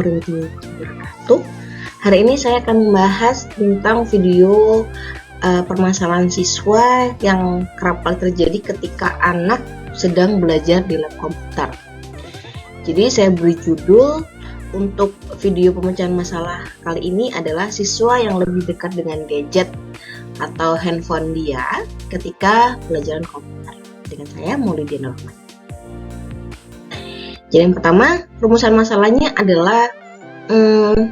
warahmatullahi wabarakatuh. Hari ini saya akan membahas tentang video permasalahan siswa yang kerap kali terjadi ketika anak sedang belajar di lab komputer. Jadi saya beri judul untuk video pemecahan masalah kali ini adalah siswa yang lebih dekat dengan gadget atau handphone dia ketika pelajaran komputer. Dengan saya Maulidia Norman. Jadi yang pertama, rumusan masalahnya adalah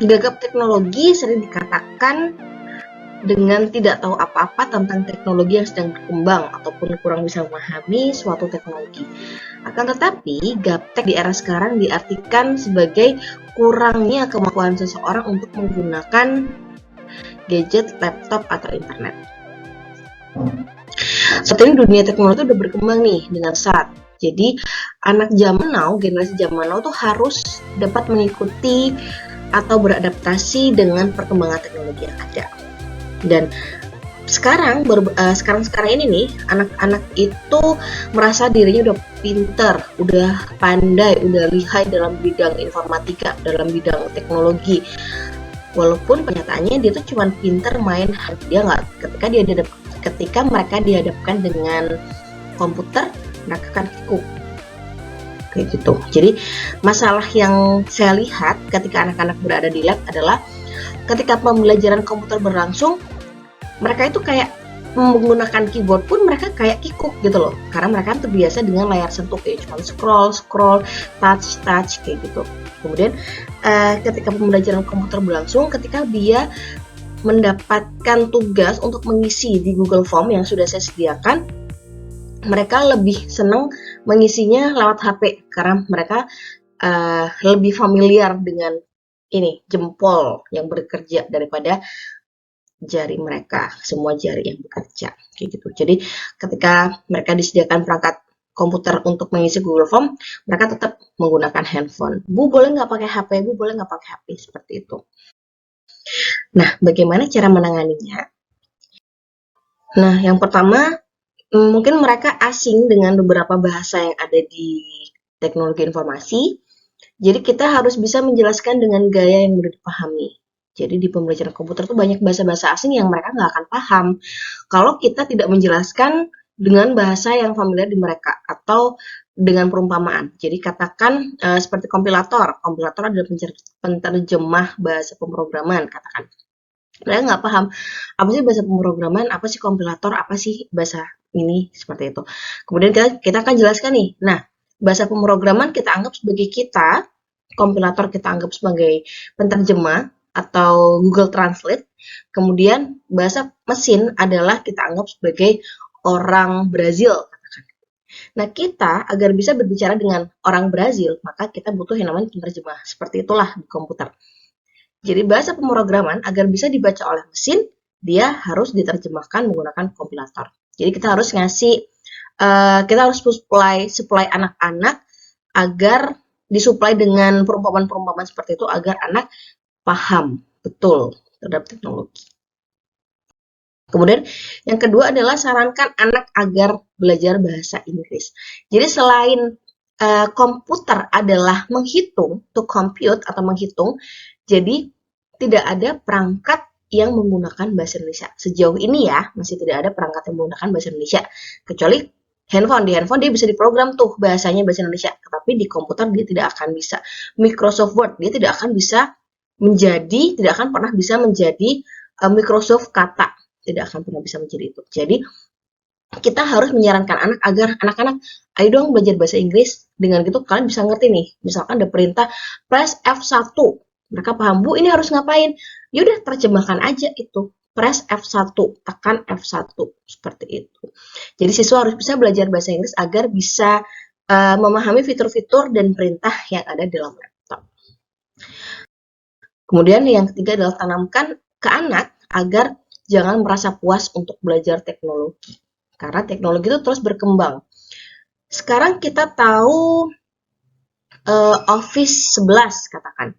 gagap teknologi sering dikatakan dengan tidak tahu apa-apa tentang teknologi yang sedang berkembang ataupun kurang bisa memahami suatu teknologi. Akan tetapi, gaptek di era sekarang diartikan sebagai kurangnya kemampuan seseorang untuk menggunakan gadget, laptop, atau internet. Saat ini dunia teknologi udah berkembang nih dengan saat. Jadi anak zaman now, generasi zaman now tuh harus dapat mengikuti atau beradaptasi dengan perkembangan teknologi yang ada. Dan sekarang ini nih anak-anak itu merasa dirinya udah pinter, udah pandai, udah lihai dalam bidang informatika, dalam bidang teknologi. Walaupun kenyataannya dia tuh cuma pinter main HP, dia nggak ketika mereka dihadapkan dengan komputer mereka akan kikuk kayak gitu. Jadi masalah yang saya lihat ketika anak-anak berada di lab adalah ketika pembelajaran komputer berlangsung, mereka itu kayak menggunakan keyboard pun mereka kayak kikuk gitu loh, karena mereka terbiasa dengan layar sentuh kayak cuma scroll, touch kayak gitu. Kemudian ketika pembelajaran komputer berlangsung, ketika dia mendapatkan tugas untuk mengisi di Google Form yang sudah saya sediakan, mereka lebih senang mengisinya lewat HP karena mereka lebih familiar dengan ini jempol yang bekerja daripada jari mereka, semua jari yang bekerja kayak gitu. Jadi ketika mereka disediakan perangkat komputer untuk mengisi Google Form, mereka tetap menggunakan handphone. Bu, boleh nggak pakai HP? Bu, boleh nggak pakai HP? Seperti itu. Nah, bagaimana cara menanganinya? Nah, yang pertama, mungkin mereka asing dengan beberapa bahasa yang ada di teknologi informasi. Jadi kita harus bisa menjelaskan dengan gaya yang mudah dipahami. Jadi di pembelajaran komputer tuh banyak bahasa-bahasa asing yang mereka nggak akan paham kalau kita tidak menjelaskan dengan bahasa yang familiar di mereka atau dengan perumpamaan. Jadi katakan seperti kompilator. Kompilator adalah penerjemah bahasa pemrograman, katakan. Mereka nggak paham apa sih bahasa pemrograman, apa sih kompilator, apa sih bahasa ini, seperti itu. Kemudian kita akan jelaskan nih. Nah, bahasa pemrograman kita anggap sebagai kita, kompilator kita anggap sebagai penerjemah atau Google Translate. Kemudian bahasa mesin adalah kita anggap sebagai orang Brazil, katakan. Nah, kita agar bisa berbicara dengan orang Brazil, maka kita butuh yang namanya penerjemah. Seperti itulah di komputer. Jadi bahasa pemrograman agar bisa dibaca oleh mesin, dia harus diterjemahkan menggunakan kompilator. Jadi kita harus kita harus supply anak-anak agar disuplai dengan perumpamaan-perumpamaan seperti itu agar anak paham betul terhadap teknologi. Kemudian yang kedua adalah sarankan anak agar belajar bahasa Inggris. Jadi selain komputer adalah menghitung, to compute atau menghitung, jadi tidak ada perangkat yang menggunakan bahasa Indonesia. Sejauh ini ya, masih tidak ada perangkat yang menggunakan bahasa Indonesia. Kecuali handphone. Di handphone dia bisa diprogram tuh bahasanya bahasa Indonesia. Tetapi di komputer dia tidak akan bisa. Microsoft Word, dia tidak akan pernah bisa menjadi Microsoft Kata. Tidak akan pernah bisa menjadi itu. Jadi, kita harus menyarankan anak agar anak-anak, ayo dong belajar bahasa Inggris. Dengan gitu kalian bisa ngerti nih. Misalkan ada perintah press F1. Mereka paham, Bu, ini harus ngapain? Yaudah, terjemahkan aja itu. Press F1, tekan F1. Seperti itu. Jadi siswa harus bisa belajar bahasa Inggris agar bisa memahami fitur-fitur dan perintah yang ada dalam laptop. Kemudian yang ketiga adalah tanamkan ke anak agar jangan merasa puas untuk belajar teknologi. Karena teknologi itu terus berkembang. Sekarang kita tahu Office 11 katakan.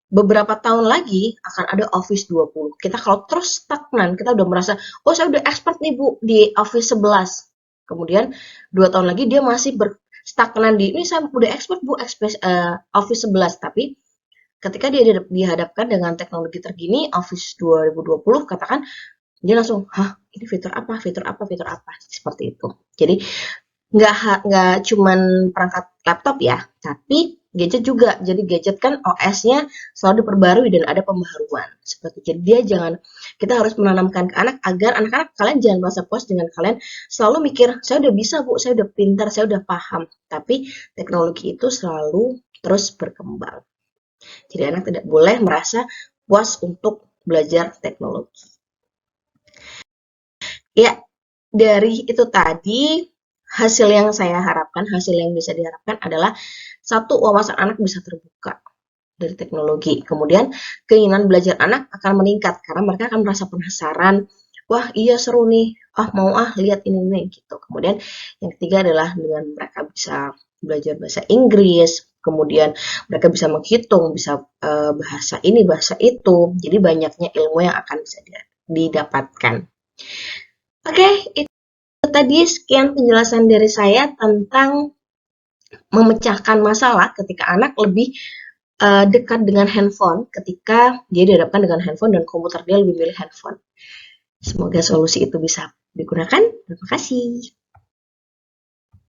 Beberapa tahun lagi akan ada Office 20. Kita kalau terus stagnan, kita udah merasa, oh saya udah expert nih Bu di Office 11. Kemudian 2 tahun lagi dia masih stagnan di, ini saya udah expert Bu Office 11. Tapi ketika dia dihadapkan dengan teknologi terkini, Office 2020, katakan dia langsung, hah, ini fitur apa, fitur apa, fitur apa, seperti itu. Jadi nggak cuman perangkat laptop ya, tapi gadget juga. Jadi gadget kan OS-nya selalu diperbarui dan ada pembaharuan seperti itu. Jadi dia jangan, kita harus menanamkan ke anak agar anak-anak kalian jangan merasa puas dengan kalian selalu mikir, saya udah bisa bu, saya udah pintar, saya udah paham. Tapi teknologi itu selalu terus berkembang. Jadi anak tidak boleh merasa puas untuk belajar teknologi. Ya, dari itu tadi, hasil yang saya harapkan, hasil yang bisa diharapkan adalah satu, wawasan anak bisa terbuka dari teknologi. Kemudian keinginan belajar anak akan meningkat karena mereka akan merasa penasaran. Wah, iya seru nih. Ah, mau lihat ini nih gitu. Kemudian yang ketiga adalah dengan mereka bisa belajar bahasa Inggris, kemudian mereka bisa menghitung, bisa bahasa ini, bahasa itu. Jadi banyaknya ilmu yang akan bisa didapatkan. Oke, itu tadi sekian penjelasan dari saya tentang memecahkan masalah ketika anak lebih dekat dengan handphone ketika dia dihadapkan dengan handphone dan komputer dia lebih milih handphone. Semoga solusi itu bisa digunakan. Terima kasih.